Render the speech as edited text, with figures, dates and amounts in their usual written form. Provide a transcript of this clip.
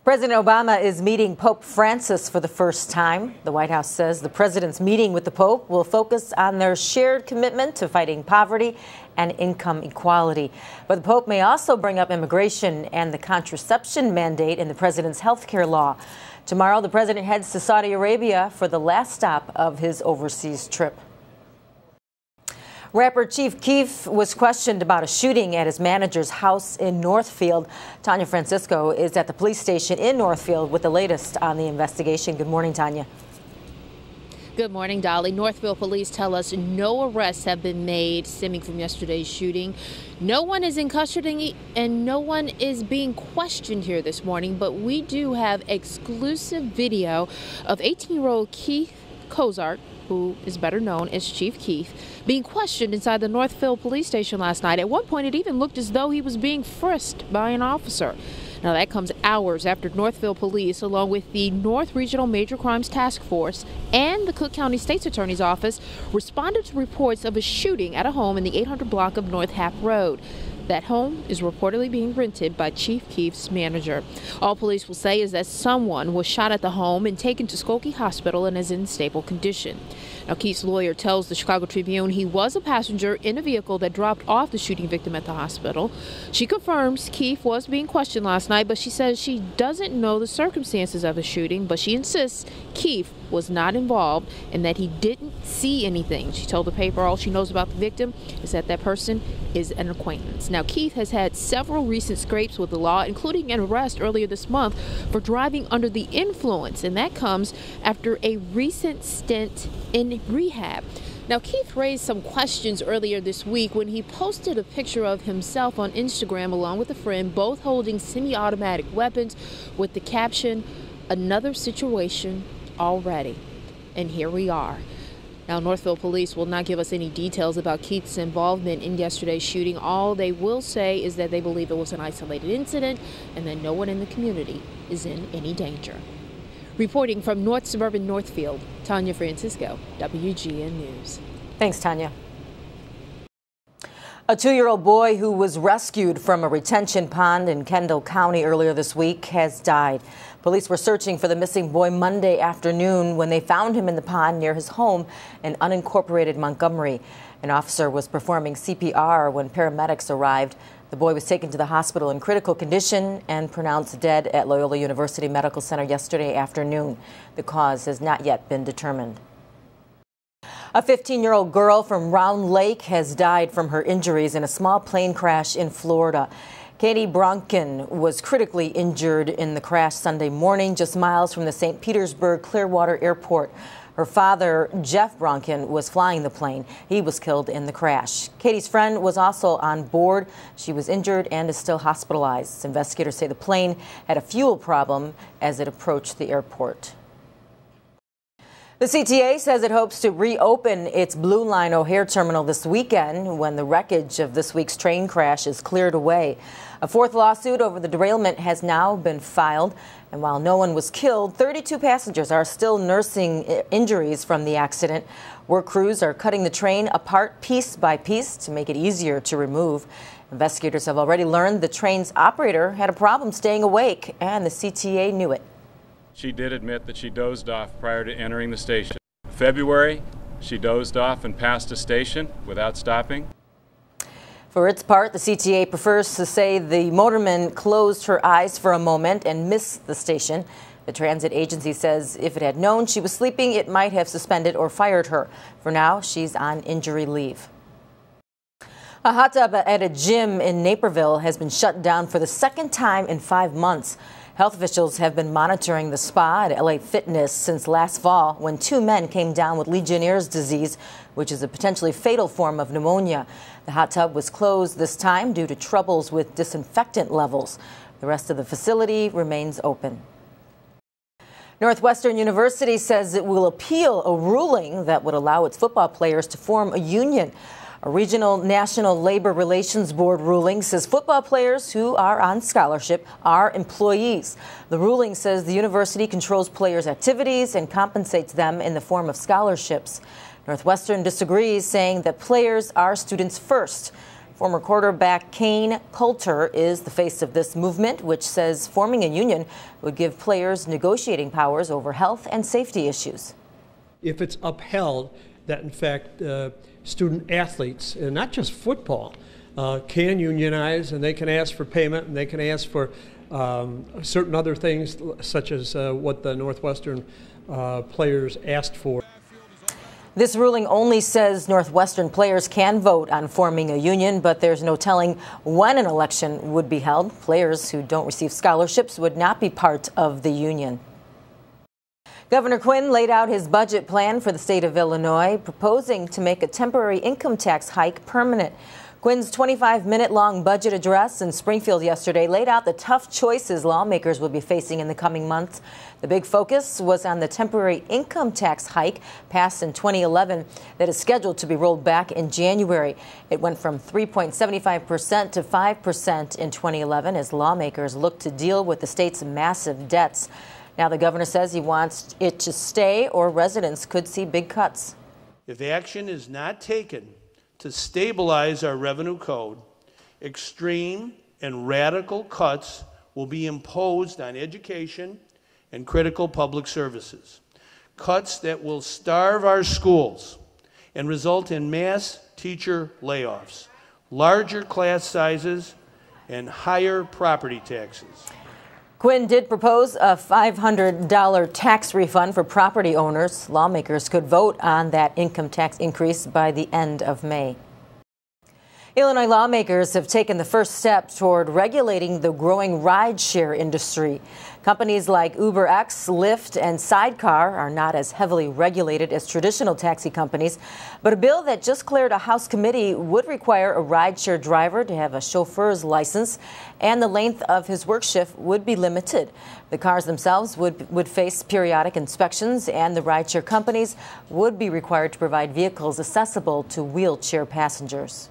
President Obama is meeting Pope Francis for the first time. The White House says the president's meeting with the Pope will focus on their shared commitment to fighting poverty and income equality. But the Pope may also bring up immigration and the contraception mandate in the president's health care law. Tomorrow, the president heads to Saudi Arabia for the last stop of his overseas trip. Rapper Chief Keef was questioned about a shooting at his manager's house in Northfield. Tanya Francisco is at the police station in Northfield with the latest on the investigation. Good morning, Tanya. Good morning, Dolly. Northfield police tell us no arrests have been made stemming from yesterday's shooting. No one is in custody and no one is being questioned here this morning, but we do have exclusive video of 18-year-old Keith Cozart, who is better known as Chief Keef, being questioned inside the Northfield police station last night. At one point, it even looked as though he was being frisked by an officer. Now, that comes hours after Northfield police, along with the North Regional Major Crimes Task Force and the Cook County State's Attorney's Office, responded to reports of a shooting at a home in the 800 block of North Hap Road. That home is reportedly being rented by Chief Keef's manager. All police will say is that someone was shot at the home and taken to Skokie Hospital and is in stable condition. Now, Keef's lawyer tells the Chicago Tribune he was a passenger in a vehicle that dropped off the shooting victim at the hospital. She confirms Keef was being questioned last night, but she says she doesn't know the circumstances of the shooting, but she insists Keef was not involved and that he didn't see anything. She told the paper all she knows about the victim is that that person is an acquaintance. Now, Keef has had several recent scrapes with the law, including an arrest earlier this month for driving under the influence, and that comes after a recent stint in rehab. Now, Keef raised some questions earlier this week when he posted a picture of himself on Instagram along with a friend, both holding semi-automatic weapons with the caption, "Another situation already." And here we are. Now, Northfield police will not give us any details about Keith's involvement in yesterday's shooting. All they will say is that they believe it was an isolated incident and that no one in the community is in any danger. Reporting from North Suburban Northfield, Tanya Francisco, WGN News. Thanks, Tanya. A 2-year-old boy who was rescued from a retention pond in Kendall County earlier this week has died. Police were searching for the missing boy Monday afternoon when they found him in the pond near his home in unincorporated Montgomery. An officer was performing CPR when paramedics arrived. The boy was taken to the hospital in critical condition and pronounced dead at Loyola University Medical Center yesterday afternoon. The cause has not yet been determined. A 15-year-old girl from Round Lake has died from her injuries in a small plane crash in Florida. Katie Bronkin was critically injured in the crash Sunday morning just miles from the St. Petersburg Clearwater Airport. Her father, Jeff Bronkin, was flying the plane. He was killed in the crash. Katie's friend was also on board. She was injured and is still hospitalized. Investigators say the plane had a fuel problem as it approached the airport. The CTA says it hopes to reopen its Blue Line O'Hare terminal this weekend when the wreckage of this week's train crash is cleared away. A fourth lawsuit over the derailment has now been filed, and while no one was killed, 32 passengers are still nursing injuries from the accident. Work crews are cutting the train apart piece by piece to make it easier to remove. Investigators have already learned the train's operator had a problem staying awake, and the CTA knew it. She did admit that she dozed off prior to entering the station. February, she dozed off and passed a station without stopping. For its part, the CTA prefers to say the motorman closed her eyes for a moment and missed the station. The transit agency says if it had known she was sleeping, it might have suspended or fired her. For now, she's on injury leave. A hot tub at a gym in Naperville has been shut down for the second time in 5 months. Health officials have been monitoring the spa at LA Fitness since last fall when 2 men came down with Legionnaire's disease, which is a potentially fatal form of pneumonia. The hot tub was closed this time due to troubles with disinfectant levels. The rest of the facility remains open. Northwestern University says it will appeal a ruling that would allow its football players to form a union. A regional National Labor Relations Board ruling says football players who are on scholarship are employees. The ruling says the university controls players' activities and compensates them in the form of scholarships. Northwestern disagrees, saying that players are students first. Former quarterback Kane Coulter is the face of this movement, which says forming a union would give players negotiating powers over health and safety issues. If it's upheld that, in fact, student athletes, and not just football, can unionize, and they can ask for payment, and they can ask for certain other things, such as what the Northwestern players asked for. This ruling only says Northwestern players can vote on forming a union, but there's no telling when an election would be held. Players who don't receive scholarships would not be part of the union. Governor Quinn laid out his budget plan for the state of Illinois, proposing to make a temporary income tax hike permanent. Quinn's 25-minute-long budget address in Springfield yesterday laid out the tough choices lawmakers will be facing in the coming months. The big focus was on the temporary income tax hike passed in 2011 that is scheduled to be rolled back in January. It went from 3.75% to 5% in 2011 as lawmakers look to deal with the state's massive debts. Now the governor says he wants it to stay, or residents could see big cuts. If action is not taken to stabilize our revenue code, extreme and radical cuts will be imposed on education and critical public services. Cuts that will starve our schools and result in mass teacher layoffs, larger class sizes, and higher property taxes. Quinn did propose a $500 tax refund for property owners. Lawmakers could vote on that income tax increase by the end of May. Illinois lawmakers have taken the first step toward regulating the growing rideshare industry. Companies like UberX, Lyft, and Sidecar are not as heavily regulated as traditional taxi companies, but a bill that just cleared a House committee would require a rideshare driver to have a chauffeur's license, and the length of his work shift would be limited. The cars themselves would face periodic inspections, and the rideshare companies would be required to provide vehicles accessible to wheelchair passengers.